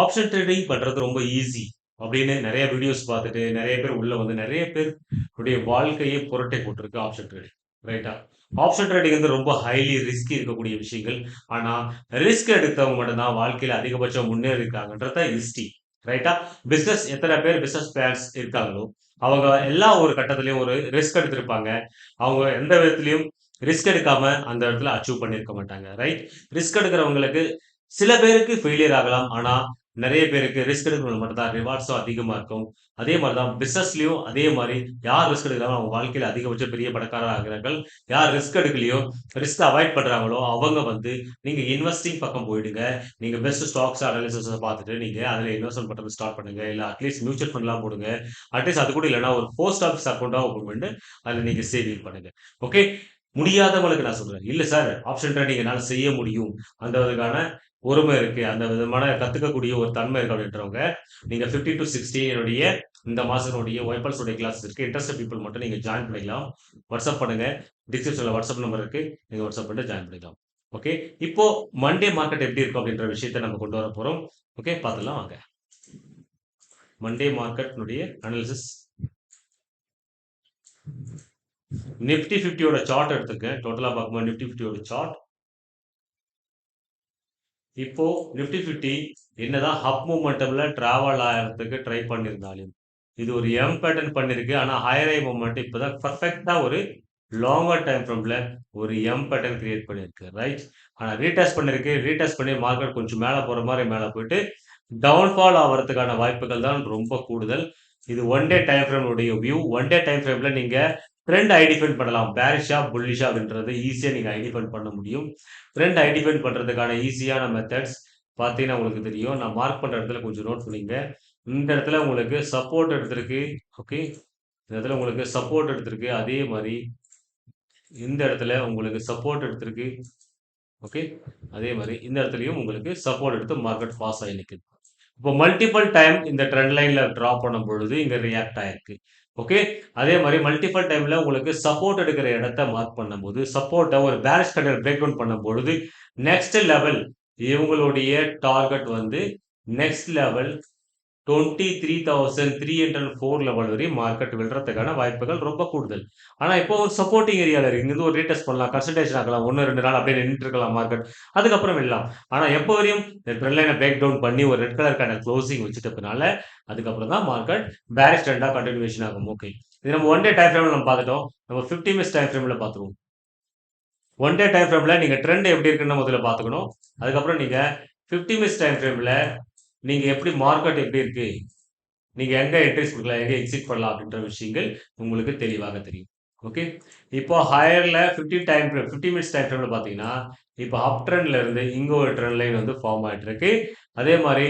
Option trading பண்றது ரொம்ப easy அப்படின்னு நிறைய வீடியோஸ் பார்த்துட்டு நிறைய பேர் உள்ள வந்து நிறைய பேருடைய வாழ்க்கையை புரட்டை போட்டிருக்கு ஆப்ஷன் ட்ரேடிங். ரைட்டா? ஆப்ஷன் ட்ரேடிங் வந்து ரொம்ப ஹைலி ரிஸ்கி இருக்கக்கூடிய விஷயங்கள். ஆனா ரிஸ்க் எடுத்தவங்க மட்டும்தான் வாழ்க்கையில அதிகபட்சம் முன்னேறி இருக்காங்கன்றத ஹிஸ்டரி. ரைட்டா? பிசினஸ் எத்தனை பேர் பிசினஸ் பிளான்ஸ் இருக்காங்களோ அவங்க எல்லா ஒரு கட்டத்திலயும் ஒரு ரிஸ்க் எடுத்திருப்பாங்க. அவங்க எந்த விதத்திலையும் ரிஸ்க் எடுக்காம அந்த இடத்துல அச்சீவ் பண்ணியிருக்க மாட்டாங்க. ரைட்? ரிஸ்க் எடுக்கிறவங்களுக்கு சில பேருக்கு ஃபெயிலியர் ஆகலாம். ஆனா நெறைய பேருக்கு ரிஸ்க் எடுக்கிறவங்க மட்டும் தான் ரிவார்ட்ஸும் அதிகமா இருக்கும். அதே மாரி தான் பிசினஸ்லயும் அதே மாரி யார் ரிஸ்க் எடுக்கிறாங்களோ அவங்க வாழ்க்கையில அதிகபட்சம் பெரிய பணக்காரர் ஆகிறார்கள். யார் ரிஸ்க் எடுக்கலையோ, ரிஸ்க் அவாய்ட் பண்றாங்களோ அவங்க வந்து நீங்க இன்வெஸ்டிங் பக்கம் போயிடுங்க. நீங்க பெஸ்ட் ஸ்டாக்ஸ் அனாலிசிஸ பார்த்துட்டு நீங்க அதுல இன்வெஸ்ட்மென்ட் பண்றது ஸ்டார்ட் பண்ணுங்க. இல்ல அட்லீஸ்ட் மியூச்சுவல் ஃபண்ட்லாம் போடுங்க. அட்லீஸ்ட் அது கூட இல்லன்னா ஒரு போஸ்ட் ஆஃபிஸ் அக்கவுண்டா ஓப்பன் பண்ணிட்டு அதுல நீங்க சேவிங் பண்ணுங்க. ஓகே. முடியாதவங்களுக்கு நான் சொல்றேன். இல்ல சார் ஆப்ஷன் ட்ரேடிங் என்னால செய்ய முடியும். அந்த அதுக்கான பொறுமை இருக்கு. அந்த விதமான கத்துக்கக்கூடிய ஒரு தன்மை இருக்கு அப்படின்றவங்க, நீங்க 50 டூ 60 என்னுடைய இந்த மாசத்தினுடைய ஒய்பல்ஸ் உடைய கிளாஸ் இருக்கு. இன்ட்ரஸ்டட் பீப்பிள் மட்டும் நீங்க ஜாயின் பண்ணிக்கலாம். வாட்ஸ்அப் பண்ணுங்க. டிஸ்கிரிப்ஷன்ல வாட்ஸ்அப் நம்பர் இருக்கு. நீங்க வாட்ஸ்அப் பண்ணிட்டு ஜாயின் பண்ணிக்கலாம். ஓகே. இப்போ மண்டே மார்க்கெட் எப்படி இருக்கும் அப்படின்ற விஷயத்த நம்ம கொண்டு வர போறோம். ஓகே பார்த்துடலாம் வாங்க. Monday மார்க்கெட்னுடைய analysis. நிஃப்டி 50 யோட சார்ட் எடுத்துருக்கேன். டோட்டலா பார்க்கும்போது நிஃப்டி 50 யோட சார்ட். இப்போ நிஃப்டி 50 என்னதான் அப் மூமெண்டம்ல டிராவல் ஆகிறதுக்கு ட்ரை பண்ணியிருந்தாலும் இது ஒரு எம் பேட்டர்ன் பண்ணிருக்கு. ஆனா ஹையர் ஐ மூமெண்ட் இப்பதான் பர்ஃபெக்டா ஒரு லாங்கர் டைம் ஃப்ரேம்ல ஒரு எம் பேட்டர்ன் கிரியேட் பண்ணிருக்கு. ரைட்? ஆனா ரீடெஸ்ட் பண்ணிருக்கு. ரீடெஸ்ட் பண்ணி மார்க்கெட் கொஞ்சம் மேல போற மாதிரி மேல போயிட்டு டவுன்ஃபால் ஆகிறதுக்கான வாய்ப்புகள் தான் ரொம்ப கூடுதல். இது ஒன் டே டைம் ஃப்ரேம் உடைய வியூ. ஒன் டே டைம் ஃப்ரேம்ல நீங்க ட்ரெண்ட் ஐடென்டிஃபை பண்ணலாம். பேரிஷா புல்லிஷா அப்படின்றது ஈஸியா நீங்க ஐடென்டிஃபை பண்ண முடியும். ட்ரெண்ட் ஐடென்டிஃபை பண்றதுக்கான ஈஸியான மெத்தட்ஸ் பார்த்தீங்கன்னா உங்களுக்கு தெரியும். நான் மார்க் பண்ற இடத்துல கொஞ்சம் நோட் பண்ணிங்க. இந்த இடத்துல உங்களுக்கு சப்போர்ட் எடுத்திருக்கு. ஓகே. இந்த இடத்துல உங்களுக்கு சப்போர்ட் எடுத்திருக்கு. அதே மாதிரி இந்த இடத்துல உங்களுக்கு சப்போர்ட் எடுத்திருக்கு. ஓகே. அதே மாதிரி இந்த இடத்துலயும் உங்களுக்கு சப்போர்ட் எடுத்து மார்க்கெட் பாஸ் ஆகி நிக்குது. இப்போ மல்டிபிள் டைம் இந்த ட்ரெண்ட் லைன்ல டிராப் பண்ணும் பொழுது இங்க ரியாக்ட் ஆயிருக்கு. ஓகே. அதே மாதிரி மல்டிபிள் டைம்ல உங்களுக்கு சப்போர்ட் எடுக்கிற இடத்த மார்க் பண்ணும்போது சப்போர்ட்டை ஒரு பேரிஷ் கேண்டில் பிரேக் டவுன் பண்ணும் பொழுது நெக்ஸ்ட் லெவல் இவங்களுடைய டார்கெட் வந்து நெக்ஸ்ட் லெவல் 23,304 லெவல் வரையும் மார்க்கெட் விழுறதுக்கான வாய்ப்புகள் ரொம்ப கூடுதல். ஆனா இப்போ ஒரு சப்போர்ட்டிங் ஏரியால இருக்கு. இங்கிருந்து ஒரு ரீடெஸ்ட் பண்ணலாம். கன்சல்டேஷன் ஆகலாம். 1, 2 நாள் அப்படியே நின்னுட்டு இருக்கலாம் மார்க்கெட். அதுக்கப்புறம் விழலாம். ஆனா எப்போ வரையும் இந்த ட்ரெண்ட் லைனை பிரேக் டவுன் பண்ணி ஒரு ரெட் கலர் கேண்டில் க்ளோசிங் வச்சுட்டதுனால அதுக்கப்புறம் தான் மார்க்கெட் பேரிஷ் ட்ரெண்டா கண்டினியூஷன் ஆகும். ஓகே. இது நம்ம ஒன் டே டைம் ஃப்ரேம்ல நம்ம பார்த்துட்டோம். நம்ம 50 மினிட்ஸ் டைம் ஃப்ரேம்ல பார்த்துருவோம். ஒன் டே டைம் ஃப்ரேம்ல நீங்க ட்ரெண்ட் எப்படி இருக்குன்னு முதல்ல பார்த்துக்கணும். அதுக்கப்புறம் நீங்க 50 மினிட்ஸ் டைம் ஃப்ரேம்ல நீங்க எப்படி மார்க்கெட் எப்படி இருக்கு, நீங்க எங்க என்ட்ரிஸ் கொடுக்கலாம், எங்க எக்ஸிட் பண்ணலாம் அப்படின்ற விஷயங்கள் உங்களுக்கு தெளிவாக தெரியும். ஓகே. இப்போ ஹையர்ல 50 மினிட்ஸ் டைம் ஃப்ரேம்ல பாத்தீங்கன்னா இப்போ அப் ட்ரெண்ட்ல இருந்து இங்க ஒரு ட்ரெண்ட் லைன் வந்து ஃபார்ம் ஆயிட்டு இருக்கு. அதே மாதிரி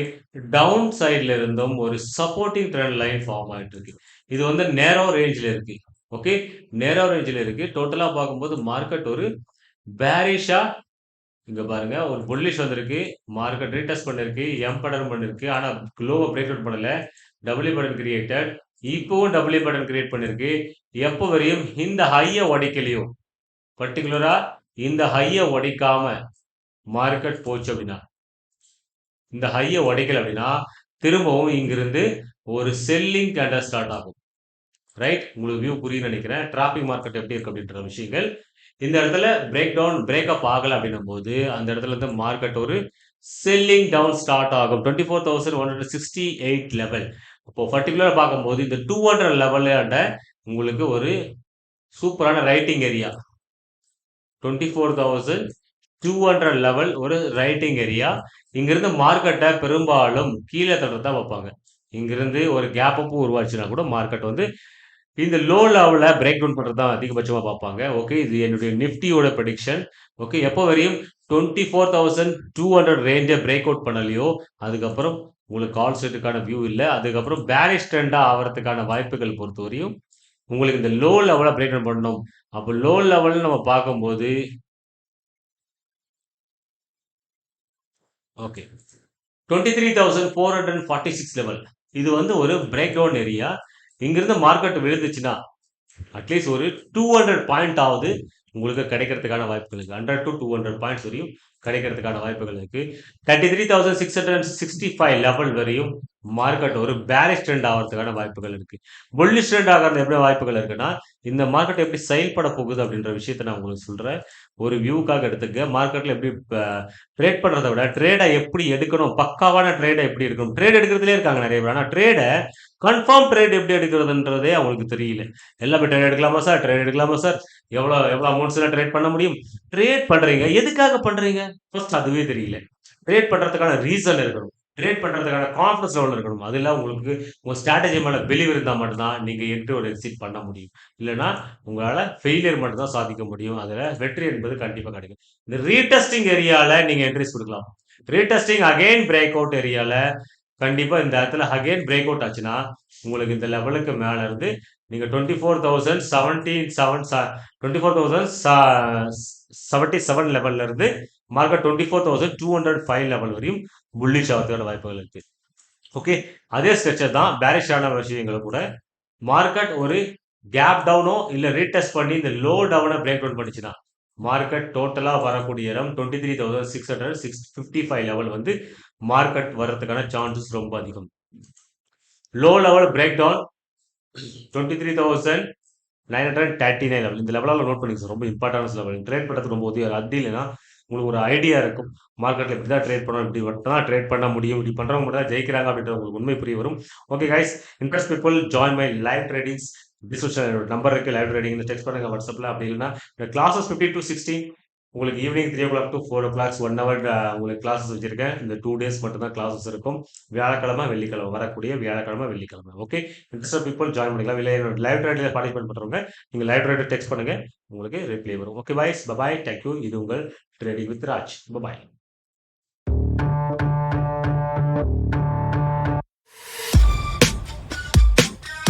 டவுன் சைட்ல இருந்தும் ஒரு சப்போர்ட்டிங் ட்ரெண்ட் லைன் ஃபார்ம் ஆயிட்டு இருக்கு. இது வந்து நேரோ ரேஞ்ச்ல இருக்கு. ஓகே. நேரோ ரேஞ்ச்ல இருக்கு. டோட்டலா பார்க்கும்போது மார்க்கெட் ஒரு பேரிஷா இங்க பாருங்க ஒரு புல்லிஷ் வந்திருக்கு. மார்க்கெட் ரீடெஸ்ட் பண்ணிருக்கு. எம் பேட்டர்ன் பண்ணிருக்கு. ஆனா க்ளோவ பிரேக் அவுட் பண்ணல. W pattern created. இப்பவும் டபிள்யூ பேட்டர்ன் கிரியேட் பண்ணிருக்கு. எப்போ வரையும் இந்த ஹைய உடைக்கலையோ பர்டிகுலரா இந்த ஹைய உடைக்காம மார்க்கெட் போச்சு அப்படின்னா இந்த ஹைய உடைக்கல அப்படின்னா திரும்பவும் இங்கிருந்து ஒரு செல்லிங் கேண்டல் ஸ்டார்ட் ஆகும். ரைட்? உங்களுக்கு வியூ புரியும்னு நினைக்கிறேன். டிராபிக் மார்க்கெட் எப்படி இருக்கு அப்படின்ற விஷயங்கள் இந்த இடத்துல பிரேக் டவுன் பிரேக்அப் ஆகல அப்படின்னும் போது அந்த இடத்துல இருந்து மார்க்கெட் ஒரு செல்லிங் டவுன் ஸ்டார்ட் ஆகும். 24,168 லெவல். அப்போ பர்டிகுலரா பார்க்கும்போது இந்த 200 லெவல்ல உங்களுக்கு ஒரு சூப்பரான ரைட்டிங் ஏரியா 24,200 லெவல் ஒரு ரைட்டிங் ஏரியா. இங்கிருந்து மார்க்கெட்டை பெரும்பாலும் கீழே தள்ளுறதா வைப்பாங்க. இங்கிருந்து ஒரு கேப் அப் உருவாச்சுன்னா கூட மார்க்கெட் வந்து இந்த லோ லெவல்ல பிரேக் டவுன் பண்றது தான் அதிகபட்சமா பார்ப்பாங்க. ஓகே. இது என்னுடைய நிஃப்டியோட ப்ரெடிக்ஷன். ஓகே. எப்போ வரையும் 24,200 ரேஞ்ச பிரேக் அவுட் பண்ணலையோ அதுக்கப்புறம் உங்களுக்கு கால் செட்டுக்கான வியூ இல்ல. அதுக்கப்புறம் பேரிஷ் ட்ரெண்டா ஆவறதுக்கான வாய்ப்புகள் பொறுத்தவரையும் உங்களுக்கு இந்த லோ லெவல பிரேக் டவுன் பண்ணணும். அப்போ லோ லெவல்னு நம்ம பார்க்கும்போது ஓகே. 23,446 லெவல். இது வந்து ஒரு பிரேக் டவுன் ஏரியா. இங்கிருந்து மார்க்கெட் விழுந்துச்சுன்னா அட்லீஸ்ட் ஒரு 200 பாயிண்ட் ஆவது உங்களுக்கு கிடைக்கிறதுக்கான வாய்ப்புகள் இருக்கு. 100 to 200 பாயிண்ட்ஸ் வரையும் கிடைக்கிறதுக்கான வாய்ப்புகள் இருக்கு. 33,665 லெவல் வரையும் மார்க்கெட் ஒரு பேரிஷ் ட்ரெண்ட் ஆகிறதுக்கான வாய்ப்புகள் இருக்கு. புல்லிஷ் ட்ரெண்ட் ஆகிறது எப்படி வாய்ப்புகள் இருக்குன்னா, இந்த மார்க்கெட் எப்படி செயல்பட போகுது அப்படின்ற விஷயத்த நான் உங்களுக்கு சொல்றேன். ஒரு வியூக்காக எடுத்துக்க. மார்க்கெட்ல எப்படி ட்ரேட் பண்றத விட ட்ரேட எப்படி எடுக்கணும், பக்காவான ட்ரேட எப்படி எடுக்கணும். ட்ரேட் எடுக்கிறதுலயே இருக்காங்க நிறைய பேர். ஆனா கன்ஃபார்ம் ட்ரேட் எப்படி எடுக்கிறதுன்றதே அவங்களுக்கு தெரியல. எல்லாமே ட்ரேட் எடுக்கலாமா சார்? ட்ரேட் எடுக்கலாமா சார்? எவ்வளவு அமௌண்ட்ஸ்ல ட்ரேட் பண்ண முடியும்? ட்ரேட் பண்றீங்க. எதுக்காக பண்றீங்க? ஃபர்ஸ்ட் அதுவே தெரியல. ட்ரேட் பண்றதுக்கான ரீசன் இருக்கணும். ட்ரேட் பண்றதுக்கான கான்ஃபிடன்ஸ் லெவல் இருக்கணும். அதுல உங்களுக்கு உங்க ஸ்ட்ராட்டஜி மேல பிலீவ் இருந்தா மட்டும் தான் நீங்க என்ட்ரி ஒரு எக்ஸிட் பண்ண முடியும். இல்லன்னா உங்களால ஃபெயிலியர் மட்டும் தான் சாதிக்க முடியும். அதுல வெற்றி என்பது கண்டிப்பா கிடைக்கும். இந்த ரீடெஸ்டிங் ஏரியால நீங்க என்ட்ரிஸ் கொடுக்கலாம். ரீடெஸ்டிங் அகைன் பிரேக் அவுட் ஏரியால கண்டிப்பா இந்த இடத்துல அகைன் பிரேக் அவுட் ஆச்சுன்னா உங்களுக்கு இந்த லெவலுக்கு மேல இருந்து நீங்க 24,077 லெவல்ல இருந்து மார்க்கெட் 24,205 லெவல் வரையும் புல்லிஷ் ஆகிறதுக்கான வாய்ப்புகள் இருக்கு. ஓகே, அதே ஸ்ட்ரக்சர் தான் பேரிஷான விஷயங்களை கூட மார்க்கெட் ஒரு கேப் டவுனோ இல்ல ரீடெஸ்ட் பண்ணி இந்த லோ டவுனை பிரேக் டவுன் பண்ணிச்சுன்னா மார்க்கெட் டோட்டலா வரக்கூடிய இடம் 23,655 லெவல் வந்து மார்க்கெட் வர்றதுக்கான சான்சஸ் ரொம்ப அதிகம். லோ லெவல் பிரேக் டவுன் 23,939 லெவல். இந்த லெவலால நோட் பண்ணிக்க ரொம்ப இம்பார்ட்டன்ஸ் லெவல். ட்ரேட் பண்ணுறதுக்கு ரொம்ப உதவியாக அது இல்லைன்னா உங்களுக்கு ஒரு ஐடியா இருக்கும். மார்க்கெட்ல இப்படி தான் ட்ரேட் பண்ணணும், இப்படி மட்டும் தான் ட்ரேட் பண்ண முடியும், இப்படி பண்றவங்க மட்டும் தான் ஜெயிக்கிறாங்க அப்படின்ற உங்களுக்கு உண்மை புரிய வரும். Okay guys, interest people join my live tradings. Description number இருக்கு, லைவ் ட்ரேடிங் டெக்ஸ்ட் பண்ணுங்க வாட்ஸ்அப்ல. அப்படி இல்லைன்னா கிளாஸஸ் 15 to 16 உங்களுக்கு evening 3 o'clock to 4 o'clock 1 hour உங்களுக்கு கிளாஸஸ் வச்சிருக்கேன். இந்த 2 days மட்டும் தான் கிளாஸஸ் இருக்கும். வியாழக்கிழமை வெள்ளிக்கிழமை, வரக்கூடிய வியாழக்கிழமை வெள்ளிக்கிழமை. ஓகே, இன்ட்ரெஸ்ட் பீப்புள் ஜாயின் பண்ணிக்கலாம். இல்லை லைவ் ட்ரேடில் பார்ட்டிசிபேட் பண்றவங்க நீங்க லைவ் ட்ரேட் டெக்ஸ்ட் பண்ணுங்க, உங்களுக்கு ரிப்ளை வரும். Okay boys, bye bye, thank you. இது உங்கள் ட்ரேடிங் வித் ராஜ். பபாய்.